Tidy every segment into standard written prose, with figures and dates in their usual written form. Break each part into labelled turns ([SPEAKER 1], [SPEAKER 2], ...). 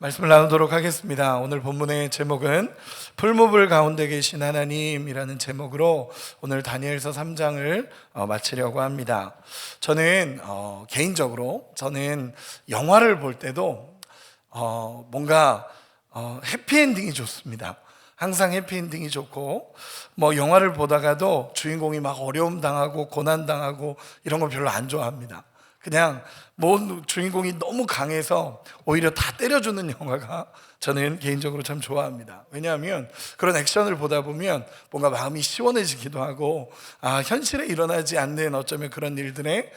[SPEAKER 1] 말씀을 나누도록 하겠습니다. 오늘 본문의 제목은 풀무불 가운데 계신 하나님이라는 제목으로 오늘 다니엘서 3장을 마치려고 합니다. 저는 개인적으로 영화를 볼 때도 뭔가 해피엔딩이 좋습니다. 항상 해피엔딩이 좋고, 영화를 보다가도 주인공이 막 어려움 당하고 고난 당하고 이런 거 별로 안 좋아합니다. 그냥 주인공이 너무 강해서 오히려 다 때려주는 영화가 저는 개인적으로 참 좋아합니다. 왜냐하면 그런 액션을 보다 보면 뭔가 마음이 시원해지기도 하고, 현실에 일어나지 않는 어쩌면 그런 일들의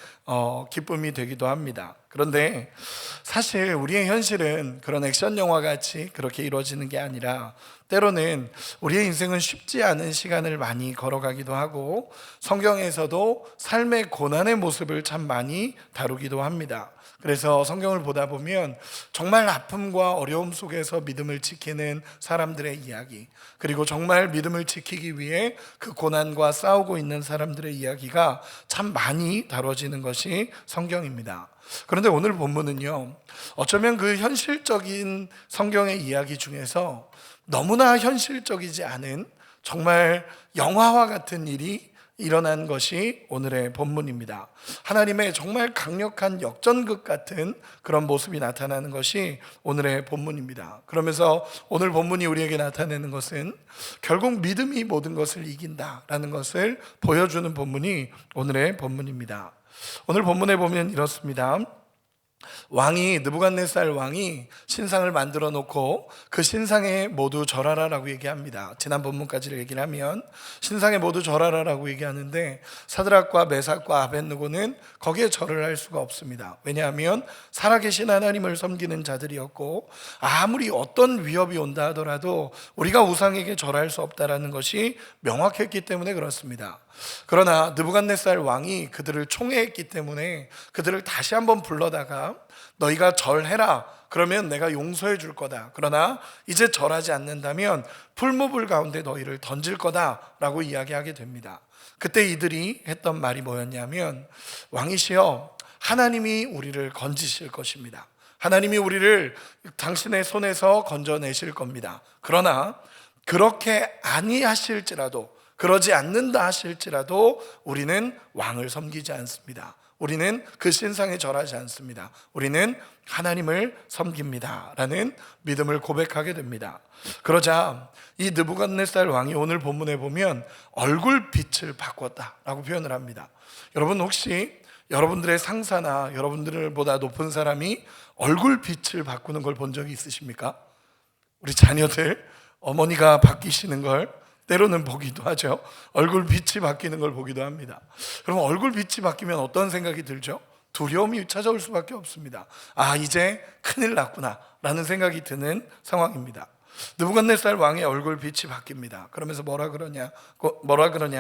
[SPEAKER 1] 기쁨이 되기도 합니다. 그런데 사실 우리의 현실은 그런 액션 영화 같이 그렇게 이루어지는 게 아니라, 때로는 우리의 인생은 쉽지 않은 시간을 많이 걸어가기도 하고, 성경에서도 삶의 고난의 모습을 참 많이 다루기도 합니다. 그래서 성경을 보다 보면 정말 아픔과 어려움 속에서 믿음을 지키는 사람들의 이야기, 그리고 정말 믿음을 지키기 위해 그 고난과 싸우고 있는 사람들의 이야기가 참 많이 다뤄지는 것이 성경입니다. 그런데 오늘 본문은요, 어쩌면 그 현실적인 성경의 이야기 중에서 너무나 현실적이지 않은 정말 영화와 같은 일이 일어난 것이 오늘의 본문입니다. 하나님의 정말 강력한 역전극 같은 그런 모습이 나타나는 것이 오늘의 본문입니다. 그러면서 오늘 본문이 우리에게 나타내는 것은 결국 믿음이 모든 것을 이긴다라는 것을 보여주는 본문이 오늘의 본문입니다. 오늘 본문에 보면 이렇습니다. 느부갓네살 왕이 신상을 만들어 놓고 그 신상에 모두 절하라라고 얘기합니다. 지난 본문까지를 얘기를 하면 신상에 모두 절하라라고 얘기하는데, 사드락과 메삭과 아벳느고는 거기에 절을 할 수가 없습니다. 왜냐하면 살아계신 하나님을 섬기는 자들이었고, 아무리 어떤 위협이 온다 하더라도 우리가 우상에게 절할 수 없다라는 것이 명확했기 때문에 그렇습니다. 그러나 느부갓네살 왕이 그들을 총애했기 때문에 그들을 다시 한번 불러다가 너희가 절해라, 그러면 내가 용서해 줄 거다. 그러나 이제 절하지 않는다면 풀무불 가운데 너희를 던질 거다 라고 이야기하게 됩니다. 그때 이들이 했던 말이 뭐였냐면, 왕이시여, 하나님이 우리를 건지실 것입니다. 하나님이 우리를 당신의 손에서 건져내실 겁니다. 그러나 그렇게 아니하실지라도, 그러지 않는다 하실지라도 우리는 왕을 섬기지 않습니다. 우리는 그 신상에 절하지 않습니다. 우리는 하나님을 섬깁니다 라는 믿음을 고백하게 됩니다. 그러자 이 느부갓네살 왕이 오늘 본문에 보면 얼굴빛을 바꿨다라고 표현을 합니다. 여러분, 혹시 여러분들의 상사나 여러분들보다 높은 사람이 얼굴빛을 바꾸는 걸 본 적이 있으십니까? 우리 자녀들, 어머니가 바뀌시는 걸 때로는 보기도 하죠. 얼굴빛이 바뀌는 걸 보기도 합니다. 그러면 얼굴빛이 바뀌면 어떤 생각이 들죠? 두려움이 찾아올 수밖에 없습니다. 이제 큰일 났구나 라는 생각이 드는 상황입니다. 느부갓네살 왕의 얼굴빛이 바뀝니다. 그러면서 뭐라 그러냐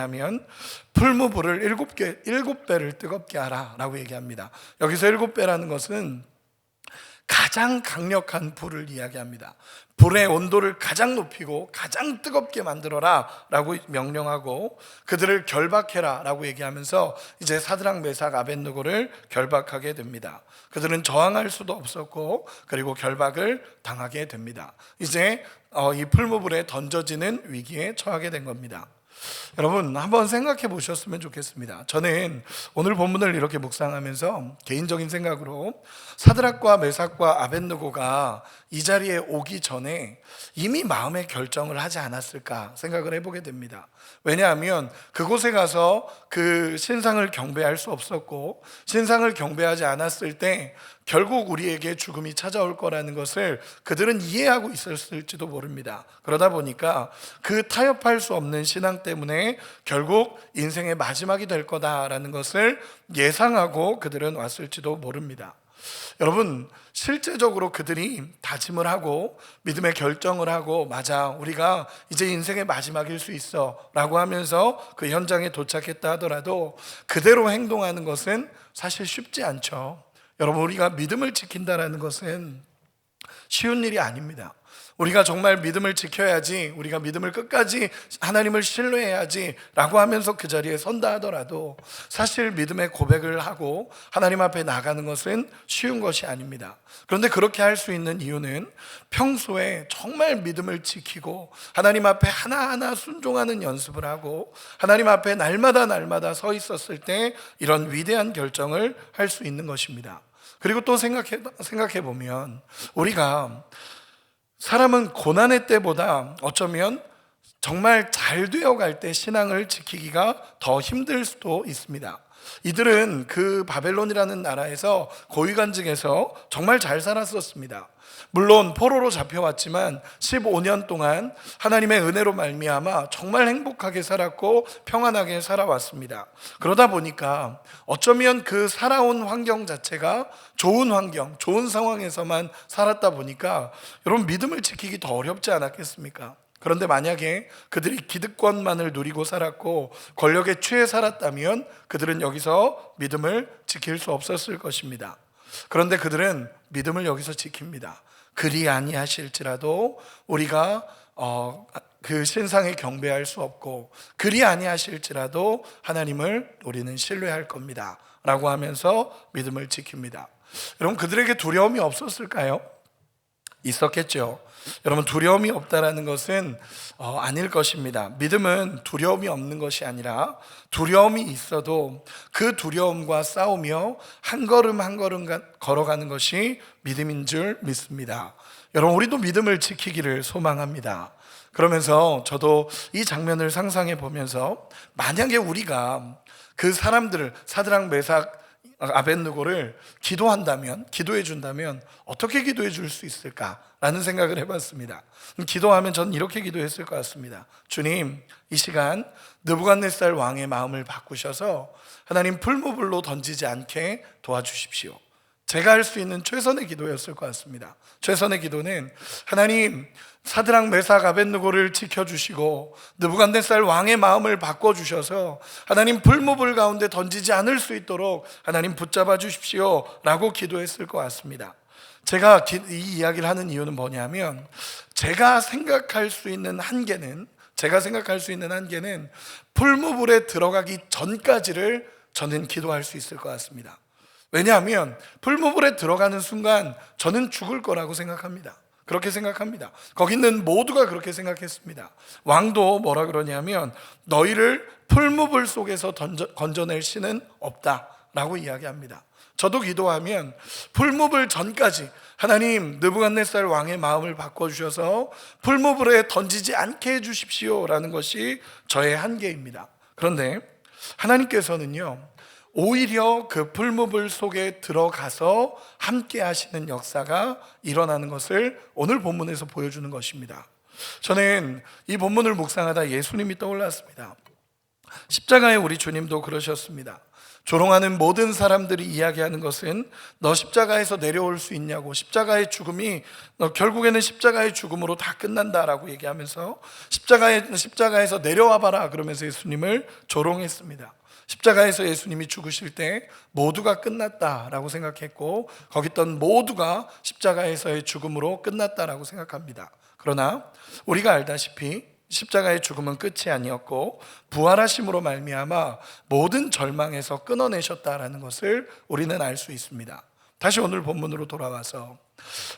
[SPEAKER 1] 하면, 풀무불을 7배를 뜨겁게 하라 라고 얘기합니다. 여기서 7배라는 것은 가장 강력한 불을 이야기합니다. 불의 온도를 가장 높이고 가장 뜨겁게 만들어라 라고 명령하고, 그들을 결박해라 라고 얘기하면서 이제 사드락, 메삭, 아벳느고를 결박하게 됩니다. 그들은 저항할 수도 없었고, 그리고 결박을 당하게 됩니다. 이제 이 풀무불에 던져지는 위기에 처하게 된 겁니다. 여러분, 한번 생각해 보셨으면 좋겠습니다. 저는 오늘 본문을 이렇게 묵상하면서 개인적인 생각으로 사드락과 메삭과 아벳느고가 이 자리에 오기 전에 이미 마음의 결정을 하지 않았을까 생각을 해보게 됩니다. 왜냐하면 그곳에 가서 그 신상을 경배할 수 없었고, 신상을 경배하지 않았을 때 결국 우리에게 죽음이 찾아올 거라는 것을 그들은 이해하고 있었을지도 모릅니다. 그러다 보니까 그 타협할 수 없는 신앙 때문에 결국 인생의 마지막이 될 거다라는 것을 예상하고 그들은 왔을지도 모릅니다. 여러분, 실제적으로 그들이 다짐을 하고 믿음의 결정을 하고, 맞아, 우리가 이제 인생의 마지막일 수 있어 라고 하면서 그 현장에 도착했다 하더라도 그대로 행동하는 것은 사실 쉽지 않죠. 여러분, 우리가 믿음을 지킨다는 것은 쉬운 일이 아닙니다. 우리가 정말 믿음을 지켜야지, 우리가 믿음을 끝까지 하나님을 신뢰해야지 라고 하면서 그 자리에 선다 하더라도 사실 믿음의 고백을 하고 하나님 앞에 나가는 것은 쉬운 것이 아닙니다. 그런데 그렇게 할 수 있는 이유는 평소에 정말 믿음을 지키고 하나님 앞에 하나하나 순종하는 연습을 하고 하나님 앞에 날마다 서 있었을 때 이런 위대한 결정을 할 수 있는 것입니다. 그리고 또 생각해 보면 우리가 사람은 고난의 때보다 어쩌면 정말 잘 되어갈 때 신앙을 지키기가 더 힘들 수도 있습니다. 이들은 그 바벨론이라는 나라에서 고위관직에서 정말 잘 살았었습니다. 물론 포로로 잡혀왔지만 15년 동안 하나님의 은혜로 말미암아 정말 행복하게 살았고 평안하게 살아왔습니다. 그러다 보니까 어쩌면 그 살아온 환경 자체가 좋은 환경, 좋은 상황에서만 살았다 보니까 여러분 믿음을 지키기 더 어렵지 않았겠습니까? 그런데 만약에 그들이 기득권만을 누리고 살았고 권력에 취해 살았다면 그들은 여기서 믿음을 지킬 수 없었을 것입니다. 그런데 그들은 믿음을 여기서 지킵니다. 그리 아니하실지라도 우리가 그 신상에 경배할 수 없고 그리 아니하실지라도 하나님을 우리는 신뢰할 겁니다 라고 하면서 믿음을 지킵니다. 여러분 그들에게 두려움이 없었을까요? 있었겠죠. 여러분 두려움이 없다라는 것은 아닐 것입니다. 믿음은 두려움이 없는 것이 아니라 두려움이 있어도 그 두려움과 싸우며 한 걸음 한 걸음 걸어가는 것이 믿음인 줄 믿습니다. 여러분 우리도 믿음을 지키기를 소망합니다. 그러면서 저도 이 장면을 상상해 보면서 만약에 우리가 그 사람들을 사드락 메삭 아벳느고를 기도해 준다면 어떻게 기도해 줄 수 있을까라는 생각을 해봤습니다. 기도하면 저는 이렇게 기도했을 것 같습니다. 주님, 이 시간 느부갓네살 왕의 마음을 바꾸셔서 하나님 풀무불로 던지지 않게 도와주십시오. 제가 할 수 있는 최선의 기도였을 것 같습니다. 최선의 기도는 하나님 사드락 메삭 아벳느고를 지켜주시고 느부갓네살 왕의 마음을 바꿔주셔서 하나님 풀무불 가운데 던지지 않을 수 있도록 하나님 붙잡아 주십시오 라고 기도했을 것 같습니다. 제가 이 이야기를 하는 이유는 뭐냐면 제가 생각할 수 있는 한계는 풀무불에 들어가기 전까지를 저는 기도할 수 있을 것 같습니다. 왜냐하면 풀무불에 들어가는 순간 저는 죽을 거라고 생각합니다. 그렇게 생각합니다. 거기 있는 모두가 그렇게 생각했습니다. 왕도 뭐라 그러냐면 너희를 풀무불 속에서 건져낼 신은 없다라고 이야기합니다. 저도 기도하면 풀무불 전까지 하나님 느부갓네살 왕의 마음을 바꿔주셔서 풀무불에 던지지 않게 해주십시오라는 것이 저의 한계입니다. 그런데 하나님께서는요 오히려 그 풀무불 속에 들어가서 함께 하시는 역사가 일어나는 것을 오늘 본문에서 보여주는 것입니다. 저는 이 본문을 묵상하다 예수님이 떠올랐습니다. 십자가에 우리 주님도 그러셨습니다. 조롱하는 모든 사람들이 이야기하는 것은 너 십자가에서 내려올 수 있냐고, 십자가의 죽음이 너 결국에는 십자가의 죽음으로 다 끝난다라고 얘기하면서 십자가에서 내려와 봐라 그러면서 예수님을 조롱했습니다. 십자가에서 예수님이 죽으실 때 모두가 끝났다라고 생각했고 거기 있던 모두가 십자가에서의 죽음으로 끝났다라고 생각합니다. 그러나 우리가 알다시피 십자가의 죽음은 끝이 아니었고 부활하심으로 말미암아 모든 절망에서 끊어내셨다라는 것을 우리는 알 수 있습니다. 다시 오늘 본문으로 돌아와서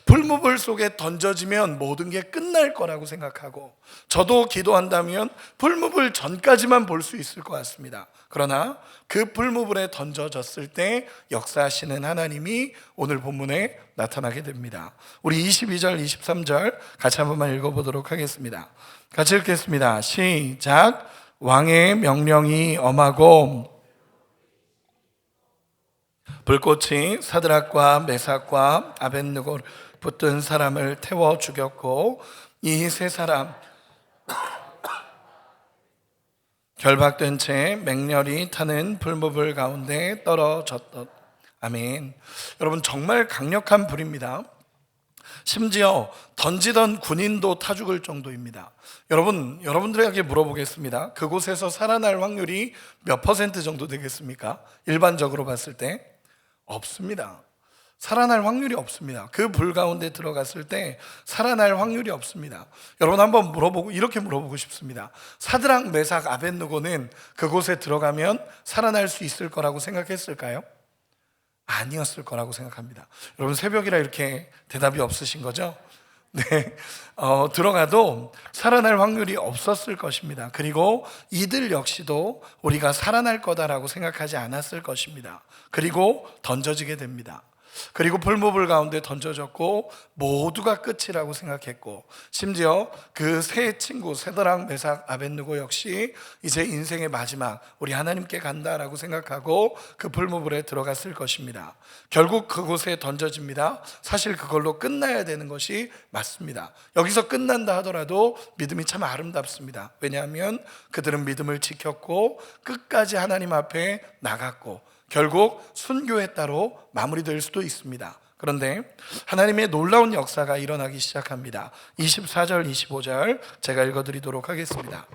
[SPEAKER 1] 풀무불 속에 던져지면 모든 게 끝날 거라고 생각하고 저도 기도한다면 풀무불 전까지만 볼 수 있을 것 같습니다. 그러나 그 풀무불에 던져졌을 때 역사하시는 하나님이 오늘 본문에 나타나게 됩니다. 우리 22절 23절 같이 한 번만 읽어보도록 하겠습니다. 같이 읽겠습니다. 시작. 왕의 명령이 엄하고 불꽃이 사드락과 메삭과 아벳느고를 붙든 사람을 태워 죽였고 이 세 사람 결박된 채 맹렬히 타는 풀무불 가운데 떨어졌다. 아멘. 여러분 정말 강력한 불입니다. 심지어 던지던 군인도 타 죽을 정도입니다. 여러분들에게 물어보겠습니다. 그곳에서 살아날 확률이 몇 퍼센트 정도 되겠습니까? 일반적으로 봤을 때 없습니다. 살아날 확률이 없습니다. 그 불 가운데 들어갔을 때 살아날 확률이 없습니다. 여러분 한번 이렇게 물어보고 싶습니다. 사드락, 메삭, 아벳느고는 그곳에 들어가면 살아날 수 있을 거라고 생각했을까요? 아니었을 거라고 생각합니다. 여러분 새벽이라 이렇게 대답이 없으신 거죠? 네, 들어가도 살아날 확률이 없었을 것입니다. 그리고 이들 역시도 우리가 살아날 거다라고 생각하지 않았을 것입니다. 그리고 던져지게 됩니다. 그리고 풀무불 가운데 던져졌고 모두가 끝이라고 생각했고, 심지어 그 세 친구 세드락, 메삭, 아벳느고 역시 이제 인생의 마지막, 우리 하나님께 간다라고 생각하고 그 풀무불에 들어갔을 것입니다. 결국 그곳에 던져집니다. 사실 그걸로 끝나야 되는 것이 맞습니다. 여기서 끝난다 하더라도 믿음이 참 아름답습니다. 왜냐하면 그들은 믿음을 지켰고 끝까지 하나님 앞에 나갔고 결국 순교했다로 마무리될 수도 있습니다. 그런데 하나님의 놀라운 역사가 일어나기 시작합니다. 24절 25절 제가 읽어드리도록 하겠습니다.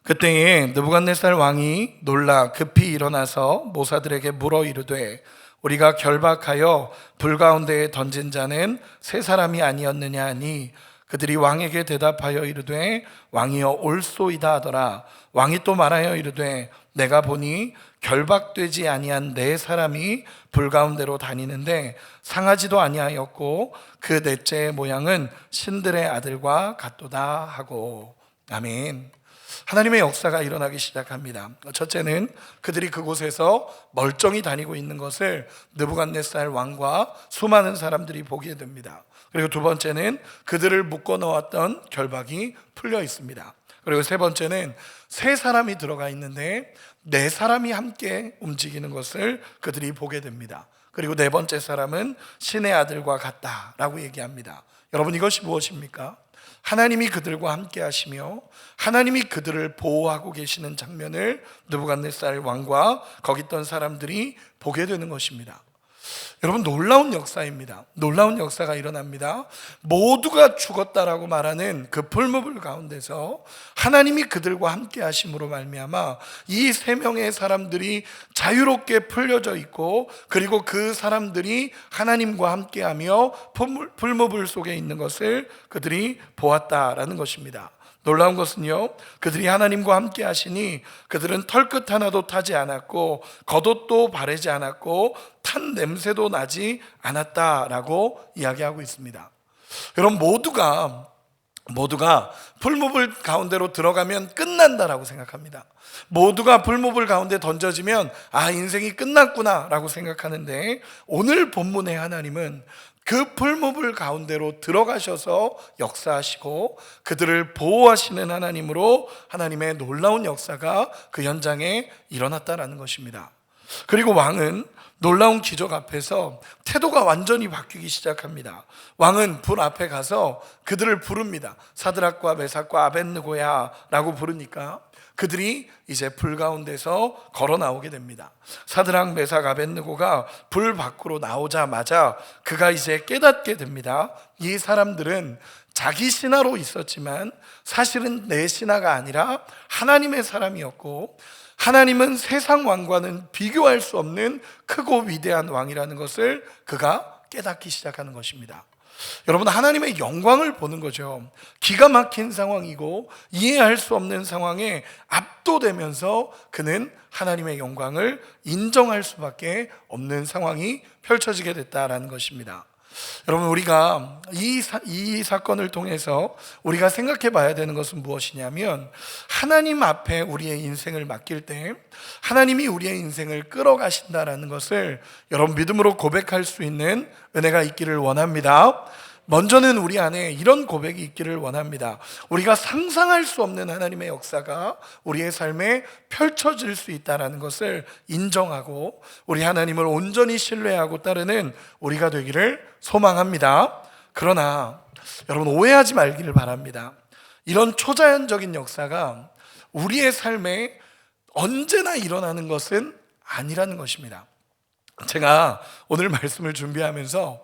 [SPEAKER 1] 그때에 느부갓네살 왕이 놀라 급히 일어나서 모사들에게 물어 이르되 우리가 결박하여 불 가운데에 던진 자는 세 사람이 아니었느냐 하니 그들이 왕에게 대답하여 이르되 왕이여 올소이다 하더라. 왕이 또 말하여 이르되 내가 보니 결박되지 아니한 네 사람이 불 가운데로 다니는데 상하지도 아니하였고 그 넷째의 모양은 신들의 아들과 같도다 하고. 아멘. 하나님의 역사가 일어나기 시작합니다. 첫째는 그들이 그곳에서 멀쩡히 다니고 있는 것을 느부갓네살 왕과 수많은 사람들이 보게 됩니다. 그리고 두 번째는 그들을 묶어 놓았던 결박이 풀려 있습니다. 그리고 세 번째는 세 사람이 들어가 있는데 네 사람이 함께 움직이는 것을 그들이 보게 됩니다. 그리고 네 번째 사람은 신의 아들과 같다라고 얘기합니다. 여러분 이것이 무엇입니까? 하나님이 그들과 함께 하시며 하나님이 그들을 보호하고 계시는 장면을 느부갓네살 왕과 거기 있던 사람들이 보게 되는 것입니다. 여러분 놀라운 역사입니다. 놀라운 역사가 일어납니다. 모두가 죽었다라고 말하는 그 풀무불 가운데서 하나님이 그들과 함께 하심으로 말미암아 이 세 명의 사람들이 자유롭게 풀려져 있고 그리고 그 사람들이 하나님과 함께하며 풀무불 속에 있는 것을 그들이 보았다라는 것입니다. 놀라운 것은요, 그들이 하나님과 함께 하시니 그들은 털끝 하나도 타지 않았고 겉옷도 바르지 않았고 탄 냄새도 나지 않았다라고 이야기하고 있습니다. 여러분 모두가 풀무불 가운데로 들어가면 끝난다라고 생각합니다. 모두가 풀무불 가운데 던져지면 인생이 끝났구나 라고 생각하는데 오늘 본문의 하나님은 그 풀무불 가운데로 들어가셔서 역사하시고 그들을 보호하시는 하나님으로 하나님의 놀라운 역사가 그 현장에 일어났다는 것입니다. 그리고 왕은 놀라운 기적 앞에서 태도가 완전히 바뀌기 시작합니다. 왕은 불 앞에 가서 그들을 부릅니다. 사드락과 메삭과 아벳느고야 라고 부르니까 그들이 이제 불 가운데서 걸어 나오게 됩니다. 사드락, 메삭, 아벳느고가 불 밖으로 나오자마자 그가 이제 깨닫게 됩니다. 이 사람들은 자기 신하로 있었지만 사실은 내 신하가 아니라 하나님의 사람이었고 하나님은 세상 왕과는 비교할 수 없는 크고 위대한 왕이라는 것을 그가 깨닫기 시작하는 것입니다. 여러분 하나님의 영광을 보는 거죠. 기가 막힌 상황이고 이해할 수 없는 상황에 압도되면서 그는 하나님의 영광을 인정할 수밖에 없는 상황이 펼쳐지게 됐다라는 것입니다. 여러분 우리가 이 사건을 통해서 우리가 생각해 봐야 되는 것은 무엇이냐면 하나님 앞에 우리의 인생을 맡길 때 하나님이 우리의 인생을 끌어가신다라는 것을 여러분 믿음으로 고백할 수 있는 은혜가 있기를 원합니다. 먼저는 우리 안에 이런 고백이 있기를 원합니다. 우리가 상상할 수 없는 하나님의 역사가 우리의 삶에 펼쳐질 수 있다는 것을 인정하고 우리 하나님을 온전히 신뢰하고 따르는 우리가 되기를 소망합니다. 그러나 여러분 오해하지 말기를 바랍니다. 이런 초자연적인 역사가 우리의 삶에 언제나 일어나는 것은 아니라는 것입니다. 제가 오늘 말씀을 준비하면서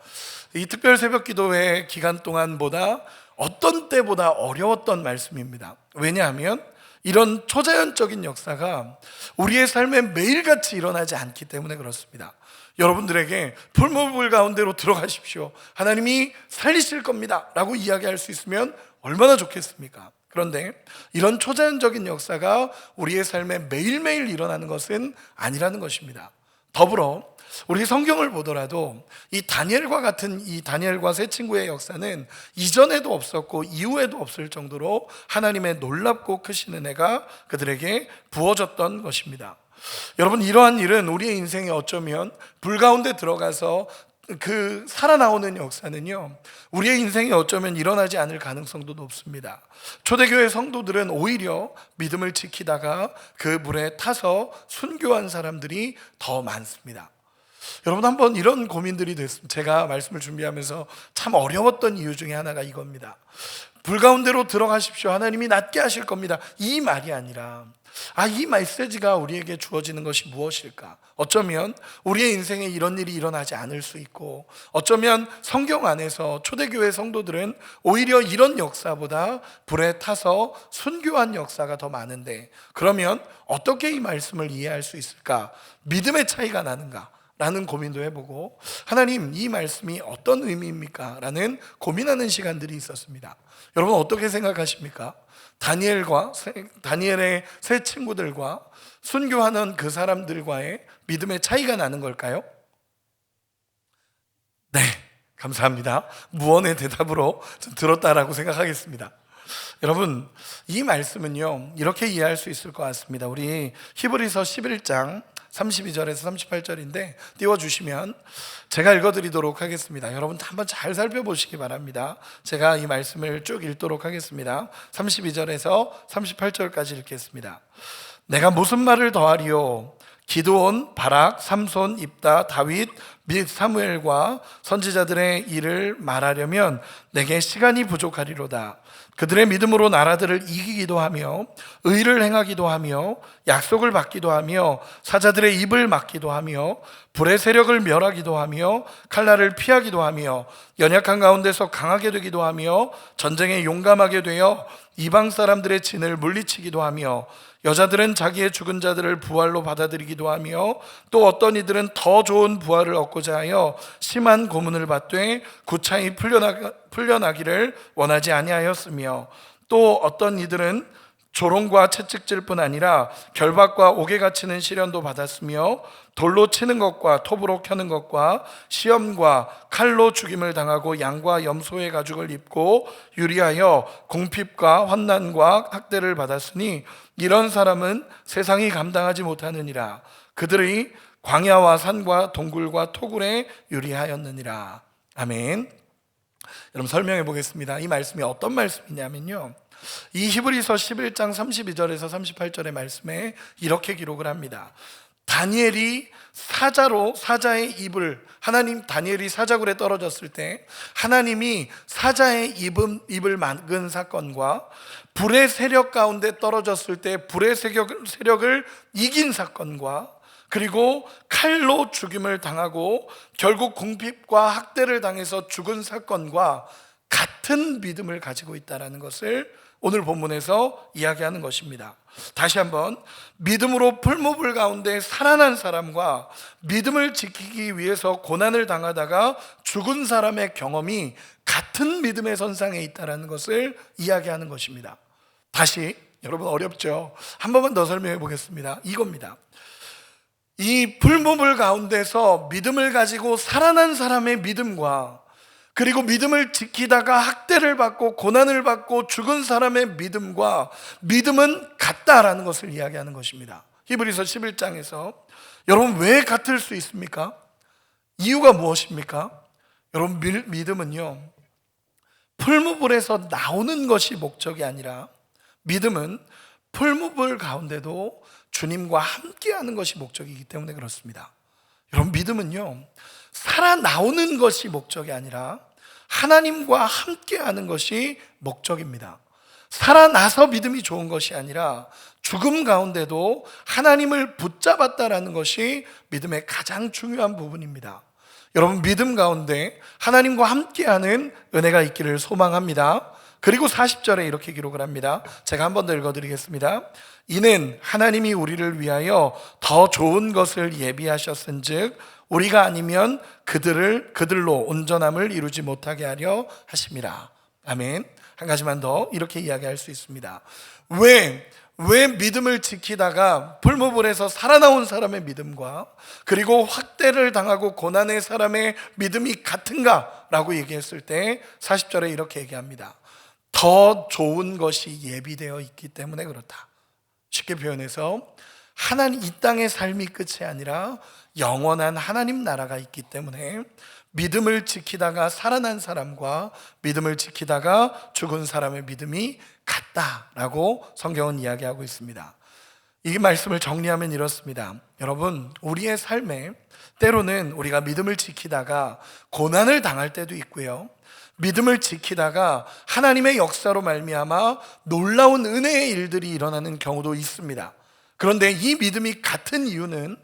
[SPEAKER 1] 이 특별 새벽 기도회 기간 동안보다 어떤 때보다 어려웠던 말씀입니다. 왜냐하면 이런 초자연적인 역사가 우리의 삶에 매일같이 일어나지 않기 때문에 그렇습니다. 여러분들에게 풀무불 가운데로 들어가십시오, 하나님이 살리실 겁니다 라고 이야기할 수 있으면 얼마나 좋겠습니까? 그런데 이런 초자연적인 역사가 우리의 삶에 매일매일 일어나는 것은 아니라는 것입니다. 더불어 우리 성경을 보더라도 이 다니엘과 같은 이 다니엘과 세 친구의 역사는 이전에도 없었고 이후에도 없을 정도로 하나님의 놀랍고 크신 은혜가 그들에게 부어졌던 것입니다. 여러분, 이러한 일은 우리의 인생에 어쩌면 불 가운데 들어가서 그 살아나오는 역사는요, 우리의 인생에 어쩌면 일어나지 않을 가능성도 높습니다. 초대교회 성도들은 오히려 믿음을 지키다가 그 물에 타서 순교한 사람들이 더 많습니다. 여러분, 한번 이런 고민들이 됐습니다. 제가 말씀을 준비하면서 참 어려웠던 이유 중에 하나가 이겁니다. 불 가운데로 들어가십시오, 하나님이 낫게 하실 겁니다, 이 말이 아니라 이 메시지가 우리에게 주어지는 것이 무엇일까? 어쩌면 우리의 인생에 이런 일이 일어나지 않을 수 있고, 어쩌면 성경 안에서 초대교회 성도들은 오히려 이런 역사보다 불에 타서 순교한 역사가 더 많은데, 그러면 어떻게 이 말씀을 이해할 수 있을까? 믿음의 차이가 나는가? 라는 고민도 해보고, 하나님, 이 말씀이 어떤 의미입니까? 라는 고민하는 시간들이 있었습니다. 여러분, 어떻게 생각하십니까? 다니엘의 세 친구들과 순교하는 그 사람들과의 믿음의 차이가 나는 걸까요? 네, 감사합니다. 무언의 대답으로 좀 들었다라고 생각하겠습니다. 여러분, 이 말씀은요, 이렇게 이해할 수 있을 것 같습니다. 우리 히브리서 11장 32절에서 38절인데 띄워주시면 제가 읽어드리도록 하겠습니다. 여러분 한번 잘 살펴보시기 바랍니다. 제가 이 말씀을 쭉 읽도록 하겠습니다. 32절에서 38절까지 읽겠습니다. 내가 무슨 말을 더하리요? 기드온, 바락, 삼손, 입다, 다윗 및 사무엘과 선지자들의 일을 말하려면 내게 시간이 부족하리로다. 그들의 믿음으로 나라들을 이기기도 하며 의를 행하기도 하며 약속을 받기도 하며 사자들의 입을 막기도 하며 불의 세력을 멸하기도 하며 칼날을 피하기도 하며 연약한 가운데서 강하게 되기도 하며 전쟁에 용감하게 되어 이방 사람들의 진을 물리치기도 하며 여자들은 자기의 죽은 자들을 부활로 받아들이기도 하며 또 어떤 이들은 더 좋은 부활을 얻고자 하여 심한 고문을 받되 구차히 풀려나기를 원하지 아니하였으며 또 어떤 이들은 조롱과 채찍질 뿐 아니라 결박과 옥에 갇히는 시련도 받았으며 돌로 치는 것과 톱으로 켜는 것과 시험과 칼로 죽임을 당하고 양과 염소의 가죽을 입고 유리하여 궁핍과 환난과 학대를 받았으니 이런 사람은 세상이 감당하지 못하느니라. 그들이 광야와 산과 동굴과 토굴에 유리하였느니라. 아멘. 여러분, 설명해 보겠습니다. 이 말씀이 어떤 말씀이냐면요, 이 히브리서 11장 32절에서 38절의 말씀에 이렇게 기록을 합니다. 다니엘이 사자의 입을, 다니엘이 사자굴에 떨어졌을 때 하나님이 사자의 입을 막은 사건과 불의 세력 가운데 떨어졌을 때 불의 세력을 이긴 사건과 그리고 칼로 죽임을 당하고 결국 궁핍과 학대를 당해서 죽은 사건과 같은 믿음을 가지고 있다는 것을 오늘 본문에서 이야기하는 것입니다. 다시 한번, 믿음으로 풀무불 가운데 살아난 사람과 믿음을 지키기 위해서 고난을 당하다가 죽은 사람의 경험이 같은 믿음의 선상에 있다는 것을 이야기하는 것입니다. 다시, 여러분 어렵죠? 한 번만 더 설명해 보겠습니다. 이겁니다. 이 풀무불 가운데서 믿음을 가지고 살아난 사람의 믿음과 그리고 믿음을 지키다가 학대를 받고 고난을 받고 죽은 사람의 믿음과 믿음은 같다라는 것을 이야기하는 것입니다. 히브리서 11장에서 여러분, 왜 같을 수 있습니까? 이유가 무엇입니까? 여러분, 믿음은요, 풀무불에서 나오는 것이 목적이 아니라 믿음은 풀무불 가운데도 주님과 함께하는 것이 목적이기 때문에 그렇습니다. 여러분, 믿음은요, 살아나오는 것이 목적이 아니라 하나님과 함께하는 것이 목적입니다. 살아나서 믿음이 좋은 것이 아니라 죽음 가운데도 하나님을 붙잡았다라는 것이 믿음의 가장 중요한 부분입니다. 여러분, 믿음 가운데 하나님과 함께하는 은혜가 있기를 소망합니다. 그리고 40절에 이렇게 기록을 합니다. 제가 한 번 더 읽어드리겠습니다. 이는 하나님이 우리를 위하여 더 좋은 것을 예비하셨은즉 우리가 아니면 그들로 온전함을 이루지 못하게 하려 하심이라. 아멘. 한 가지만 더 이렇게 이야기할 수 있습니다. 왜 믿음을 지키다가 풀무불에서 살아나온 사람의 믿음과 그리고 확대를 당하고 고난의 사람의 믿음이 같은가? 라고 얘기했을 때 40절에 이렇게 얘기합니다. 더 좋은 것이 예비되어 있기 때문에 그렇다. 쉽게 표현해서 하나님, 이 땅의 삶이 끝이 아니라 영원한 하나님 나라가 있기 때문에 믿음을 지키다가 살아난 사람과 믿음을 지키다가 죽은 사람의 믿음이 같다라고 성경은 이야기하고 있습니다. 이 말씀을 정리하면 이렇습니다. 여러분, 우리의 삶에 때로는 우리가 믿음을 지키다가 고난을 당할 때도 있고요, 믿음을 지키다가 하나님의 역사로 말미암아 놀라운 은혜의 일들이 일어나는 경우도 있습니다. 그런데 이 믿음이 같은 이유는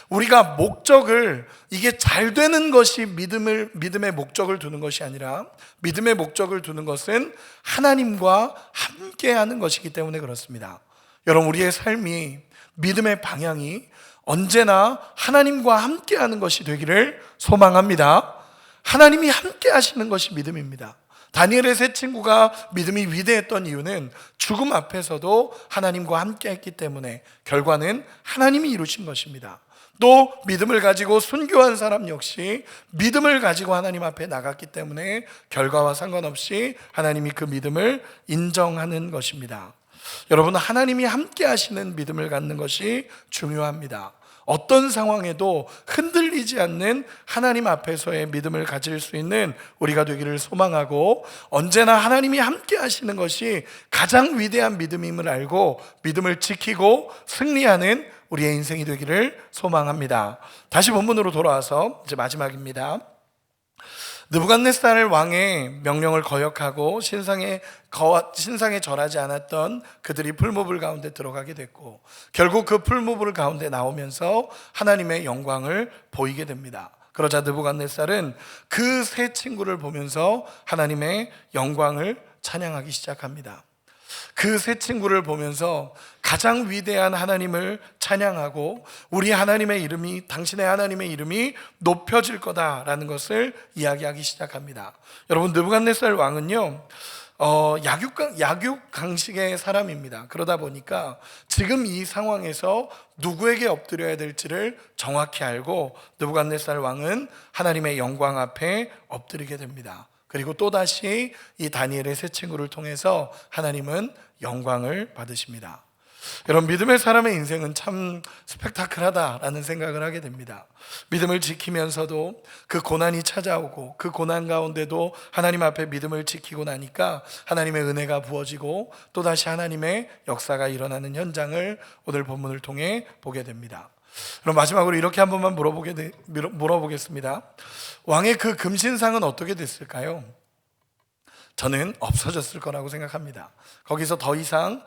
[SPEAKER 1] 우리가 목적을, 이게 잘 되는 것이 믿음의 목적을 두는 것이 아니라 믿음의 목적을 두는 것은 하나님과 함께하는 것이기 때문에 그렇습니다. 여러분, 우리의 삶이, 믿음의 방향이 언제나 하나님과 함께하는 것이 되기를 소망합니다. 하나님이 함께 하시는 것이 믿음입니다. 다니엘의 세 친구가 믿음이 위대했던 이유는 죽음 앞에서도 하나님과 함께 했기 때문에 결과는 하나님이 이루신 것입니다. 또 믿음을 가지고 순교한 사람 역시 믿음을 가지고 하나님 앞에 나갔기 때문에 결과와 상관없이 하나님이 그 믿음을 인정하는 것입니다. 여러분, 하나님이 함께 하시는 믿음을 갖는 것이 중요합니다. 어떤 상황에도 흔들리지 않는 하나님 앞에서의 믿음을 가질 수 있는 우리가 되기를 소망하고, 언제나 하나님이 함께 하시는 것이 가장 위대한 믿음임을 알고 믿음을 지키고 승리하는 우리의 인생이 되기를 소망합니다. 다시 본문으로 돌아와서 이제 마지막입니다. 느부갓네살 왕의 명령을 거역하고 신상에 절하지 않았던 그들이 풀무불 가운데 들어가게 됐고, 결국 그 풀무불 가운데 나오면서 하나님의 영광을 보이게 됩니다. 그러자 느부갓네살은 그 세 친구를 보면서 하나님의 영광을 찬양하기 시작합니다. 그 세 친구를 보면서 가장 위대한 하나님을 찬양하고 우리 하나님의 이름이, 당신의 하나님의 이름이 높여질 거다라는 것을 이야기하기 시작합니다. 여러분, 느부갓네살 왕은요, 약육강식의 사람입니다. 그러다 보니까 지금 이 상황에서 누구에게 엎드려야 될지를 정확히 알고 느부갓네살 왕은 하나님의 영광 앞에 엎드리게 됩니다. 그리고 또다시 이 다니엘의 세 친구를 통해서 하나님은 영광을 받으십니다. 여러분, 믿음의 사람의 인생은 참 스펙타클하다라는 생각을 하게 됩니다. 믿음을 지키면서도 그 고난이 찾아오고 그 고난 가운데도 하나님 앞에 믿음을 지키고 나니까 하나님의 은혜가 부어지고 또다시 하나님의 역사가 일어나는 현장을 오늘 본문을 통해 보게 됩니다. 그럼 마지막으로 이렇게 한 번만 물어보겠습니다. 왕의 그 금신상은 어떻게 됐을까요? 저는 없어졌을 거라고 생각합니다. 거기서 더 이상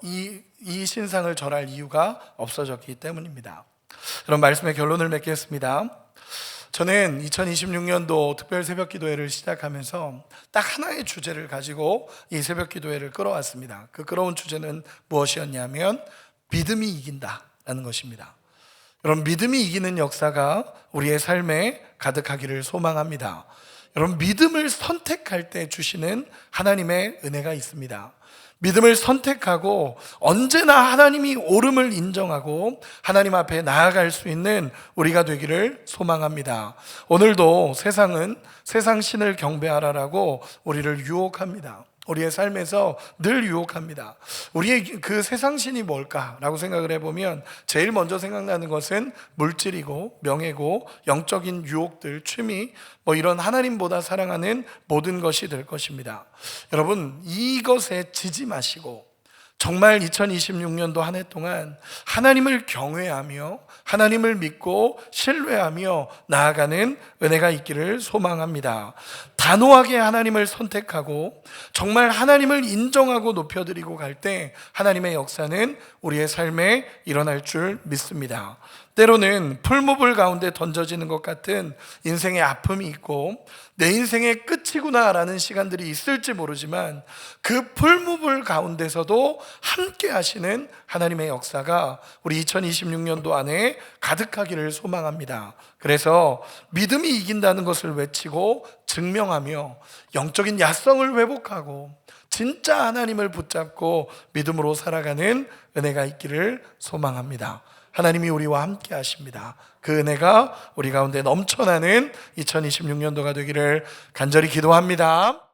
[SPEAKER 1] 이 신상을 절할 이유가 없어졌기 때문입니다. 그럼 말씀의 결론을 맺겠습니다. 저는 2026년도 특별 새벽 기도회를 시작하면서 딱 하나의 주제를 가지고 이 새벽 기도회를 끌어왔습니다. 그 끌어온 주제는 무엇이었냐면 믿음이 이긴다라는 것입니다. 여러분, 믿음이 이기는 역사가 우리의 삶에 가득하기를 소망합니다. 여러분, 믿음을 선택할 때 주시는 하나님의 은혜가 있습니다. 믿음을 선택하고 언제나 하나님이 옳음을 인정하고 하나님 앞에 나아갈 수 있는 우리가 되기를 소망합니다. 오늘도 세상은 세상 신을 경배하라라고 우리를 유혹합니다. 우리의 삶에서 늘 유혹합니다. 우리의 그 세상신이 뭘까라고 생각을 해보면 제일 먼저 생각나는 것은 물질이고 명예고 영적인 유혹들, 취미, 이런 하나님보다 사랑하는 모든 것이 될 것입니다. 여러분, 이것에 지지 마시고 정말 2026년도 한 해 동안 하나님을 경외하며 하나님을 믿고 신뢰하며 나아가는 은혜가 있기를 소망합니다. 단호하게 하나님을 선택하고 정말 하나님을 인정하고 높여드리고 갈 때 하나님의 역사는 우리의 삶에 일어날 줄 믿습니다. 때로는 풀무불 가운데 던져지는 것 같은 인생의 아픔이 있고 내 인생의 끝이구나라는 시간들이 있을지 모르지만 그 풀무불 가운데서도 함께 하시는 하나님의 역사가 우리 2026년도 안에 가득하기를 소망합니다. 그래서 믿음이 이긴다는 것을 외치고 증명하며 영적인 야성을 회복하고 진짜 하나님을 붙잡고 믿음으로 살아가는 은혜가 있기를 소망합니다. 하나님이 우리와 함께 하십니다. 그 은혜가 우리 가운데 넘쳐나는 2026년도가 되기를 간절히 기도합니다.